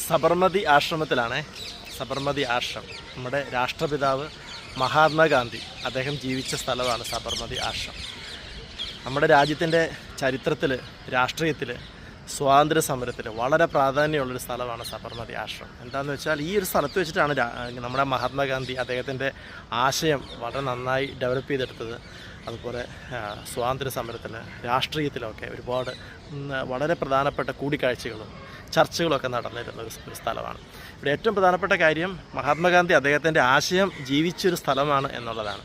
സബർമതി ആശ്രമത്തിലാണ്. സബർമതി ആശ്രമം നമ്മുടെ രാഷ്ട്രപിതാവ് മഹാത്മാഗാന്ധി അദ്ദേഹം ജീവിച്ച സ്ഥലമാണ് സബർമതി ആശ്രമം. നമ്മുടെ രാജ്യത്തിൻ്റെ ചരിത്രത്തിൽ, രാഷ്ട്രീയത്തിൽ, സ്വാതന്ത്ര്യ സമരത്തിൽ വളരെ പ്രാധാന്യമുള്ളൊരു സ്ഥലമാണ് സബർമതി ആശ്രമം. എന്താണെന്ന് വെച്ചാൽ ഈ ഒരു സ്ഥലത്ത് വെച്ചിട്ടാണ് നമ്മുടെ മഹാത്മാഗാന്ധി അദ്ദേഹത്തിൻ്റെ ആശയം വളരെ നന്നായി ഡെവലപ്പ് ചെയ്തെടുത്തത്. അതുപോലെ സ്വാതന്ത്ര്യ സമരത്തിൽ, രാഷ്ട്രീയത്തിലൊക്കെ ഒരുപാട് വളരെ പ്രധാനപ്പെട്ട കൂടിക്കാഴ്ചകളും ചർച്ചകളൊക്കെ നടന്നിരുന്ന ഒരു സ്ഥലമാണ്. ഇവിടെ ഏറ്റവും പ്രധാനപ്പെട്ട കാര്യം മഹാത്മാഗാന്ധി അദ്ദേഹത്തിൻ്റെ ആശയം ജീവിച്ചൊരു സ്ഥലമാണ് എന്നുള്ളതാണ്.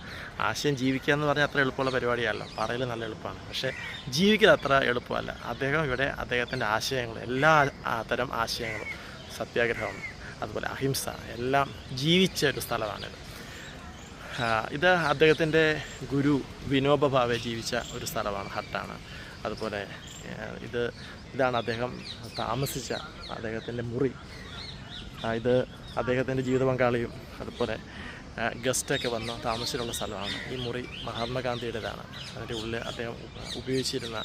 ആശയം ജീവിക്കുക എന്ന് പറഞ്ഞാൽ അത്ര എളുപ്പമുള്ള പരിപാടിയല്ല. പറയൽ നല്ല എളുപ്പമാണ്, പക്ഷേ ജീവിക്കൽ അത്ര എളുപ്പമല്ല. അദ്ദേഹം ഇവിടെ അദ്ദേഹത്തിൻ്റെ ആശയങ്ങൾ, എല്ലാ തരം ആശയങ്ങളും, സത്യാഗ്രഹം, അതുപോലെ അഹിംസ എല്ലാം ജീവിച്ച ഒരു സ്ഥലമാണിത്. ഇത് അദ്ദേഹത്തിൻ്റെ ഗുരു വിനോബ ഭാവെ ജീവിച്ച ഒരു സ്ഥലമാണ്, ഹട്ടാണ്. അതുപോലെ ഇതാണ് അദ്ദേഹം താമസിച്ച അദ്ദേഹത്തിൻ്റെ മുറി. ഇത് അദ്ദേഹത്തിൻ്റെ ജീവിത പങ്കാളിയും അതുപോലെ ഗസ്റ്റൊക്കെ വന്ന് താമസിച്ചിട്ടുള്ള സ്ഥലമാണ്. ഈ മുറി മഹാത്മാഗാന്ധിയുടേതാണ്. അതിൻ്റെ ഉള്ളിൽ അദ്ദേഹം ഉപയോഗിച്ചിരുന്ന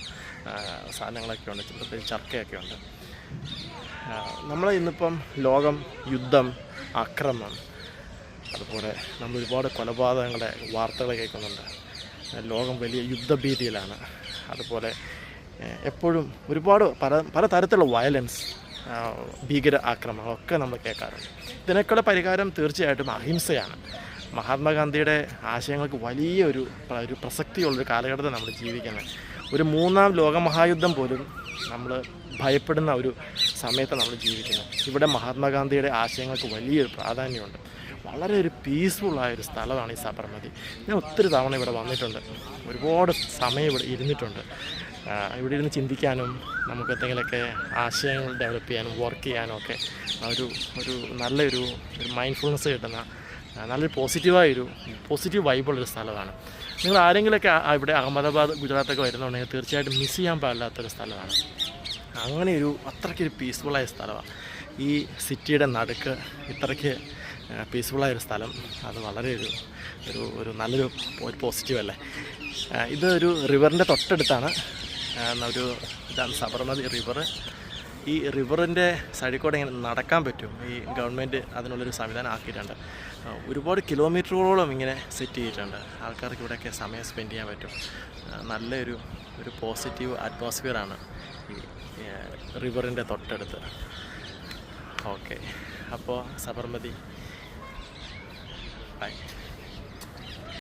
സാധനങ്ങളൊക്കെ ഉണ്ട്, പ്രത്യേകിച്ച് ചർക്കയൊക്കെ ഉണ്ട്. നമ്മൾ ഇന്നിപ്പം ലോകം യുദ്ധം, അക്രമം, അതുപോലെ നമ്മൾ ഒരുപാട് കൊലപാതകങ്ങളുടെ വാർത്തകൾ കേൾക്കുന്നുണ്ട്. ലോകം വലിയ യുദ്ധഭീതിയിലാണ്. അതുപോലെ എപ്പോഴും ഒരുപാട് പല തരത്തിലുള്ള വയലൻസ്, ഭീകര ആക്രമണങ്ങളൊക്കെ നമ്മൾ കേൾക്കാറുണ്ട്. ഇതിനൊക്കെയുള്ള പരിഹാരം തീർച്ചയായിട്ടും അഹിംസയാണ്. മഹാത്മാഗാന്ധിയുടെ ആശയങ്ങൾക്ക് വലിയൊരു പ്രസക്തിയുള്ളൊരു കാലഘട്ടത്തിൽ നമ്മൾ ജീവിക്കുന്നത്. ഒരു 3ാം ലോകമഹായുദ്ധം പോലും നമ്മൾ ഭയപ്പെടുന്ന ഒരു സമയത്ത് നമ്മൾ ജീവിക്കുന്നത്. ഇവിടെ മഹാത്മാഗാന്ധിയുടെ ആശയങ്ങൾക്ക് വലിയൊരു പ്രാധാന്യമുണ്ട്. വളരെ ഒരു പീസ്ഫുള്ളായൊരു സ്ഥലമാണ് ഈ സബർമതി. ഞാൻ ഒത്തിരി തവണ ഇവിടെ വന്നിട്ടുണ്ട്, ഒരുപാട് സമയം ഇവിടെ ഇരുന്നിട്ടുണ്ട്. ഇവിടെ ഇരുന്ന് ചിന്തിക്കാനും നമുക്ക് എന്തെങ്കിലുമൊക്കെ ആശയങ്ങൾ ഡെവലപ്പ് ചെയ്യാനും വർക്ക് ചെയ്യാനും ഒക്കെ ഒരു നല്ലൊരു മൈൻഡ്ഫുൾനെസ് കിട്ടുന്ന നല്ലൊരു പോസിറ്റീവ് വൈബുള്ളൊരു സ്ഥലമാണ്. നിങ്ങൾ ആരെങ്കിലുമൊക്കെ ഇവിടെ അഹമ്മദാബാദ്, ഗുജറാത്തൊക്കെ വരുന്നുണ്ടെങ്കിൽ തീർച്ചയായിട്ടും മിസ് ചെയ്യാൻ പാടില്ലാത്തൊരു സ്ഥലമാണ്. അങ്ങനെയൊരു അത്രയ്ക്കൊരു പീസ്ഫുള്ളായ സ്ഥലമാണ്. ഈ സിറ്റിയുടെ നടുക്ക് ഇത്രയ്ക്ക് പീസ്ഫുള്ളായൊരു സ്ഥലം, അത് വളരെ ഒരു നല്ലൊരു പോസിറ്റീവ് അല്ലേ. ഇത് ഒരു റിവറിൻ്റെ തൊട്ടടുത്താണ്. ഇതാണ് സബർമതി റിവർ. ഈ റിവറിൻ്റെ സൈഡിൽ കൂടെ ഇങ്ങനെ നടക്കാൻ പറ്റും. ഈ ഗവൺമെൻറ് അതിനുള്ളൊരു സംവിധാനം ആക്കിയിട്ടുണ്ട്. ഒരുപാട് കിലോമീറ്ററുകളോളം ഇങ്ങനെ സെറ്റ് ചെയ്തിട്ടുണ്ട്. ആൾക്കാർക്ക് ഇവിടെയൊക്കെ സമയം സ്പെൻഡ് ചെയ്യാൻ പറ്റും. നല്ലൊരു പോസിറ്റീവ് അറ്റ്മോസ്ഫിയറാണ് ഈ റിവറിൻ്റെ തൊട്ടടുത്ത്. ഓക്കെ, അപ്പോൾ സബർമതി ബൈ.